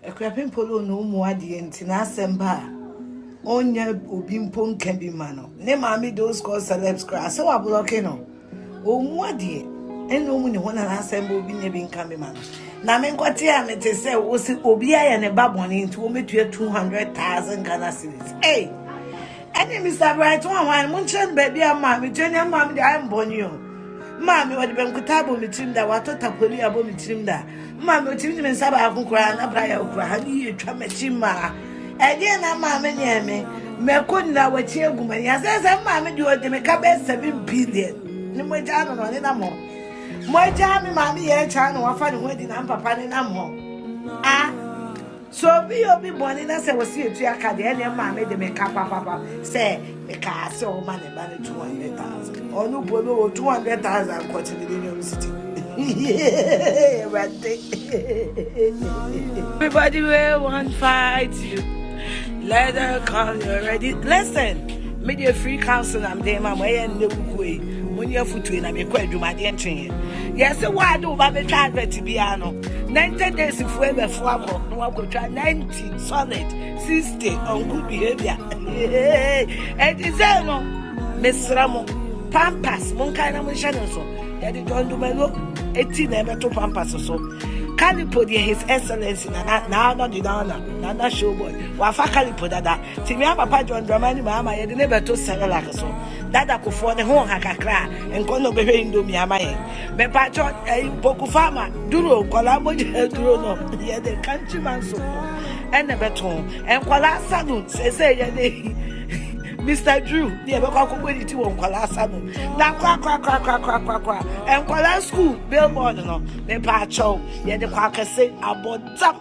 A crapping polo no more the Antina Onya Ubimpo can be mano. Ne mammy those called celebs grass, so I blockino. Oh, what dear, and no one one and assemble be never coming man. Now, men got here, me to say, was it Obia and a babon into me to 200,000 Ghana cedis. Hey, and Mr. Bright one munchen baby and mammy, Jenny and mammy, I am born you. Mammy, what the Benkutabo with him that what tapoli above with him that. Mammy, what him and Sabah who cry and a prayer of Rahani, Tramachima. And then I'm mammy near me. Me couldn't know what you woman. Yes, I'm mammy, you are the make up 7 billion. No more jam on it, more. More jam, mammy, and channel, I find wedding and papa and I'm home. Ah, so be born in us. I was here to your academy and mammy, the make up papa. Say, the car so money, 200,000. Or no, 200,000 quarter the university. Everybody will want fight you. Let her call you already. Listen, media free counsel. I'm there, my way and the way. When you're footway, I'm a quite my entry. Yes, so why do I be tried to be ano? 90 days if we ever flop, no one could try 90 solid, 60 on good behavior. And it's no Miss Ramo Pampas, Monkana Mishanoso. That you don't do my look 18 never to Pampas or so. Calipo, His Excellency, now not the honor, Nana Showboy, Wafa Calipo, that Timia Papa John Dramani, Mamma, and never to sell like so. That I could for the home Hakakra and Kono Bebe Indomiamae. Me Patron, a Poku Farmer, Duro, Colabo, Duro, yeah, the countryman so, and the beton, and Kuala Saloon, say, Mr. Drew, the community won't call us. Now, and call our school, Billboard, no, the patcho, yeah, the quacker say about them.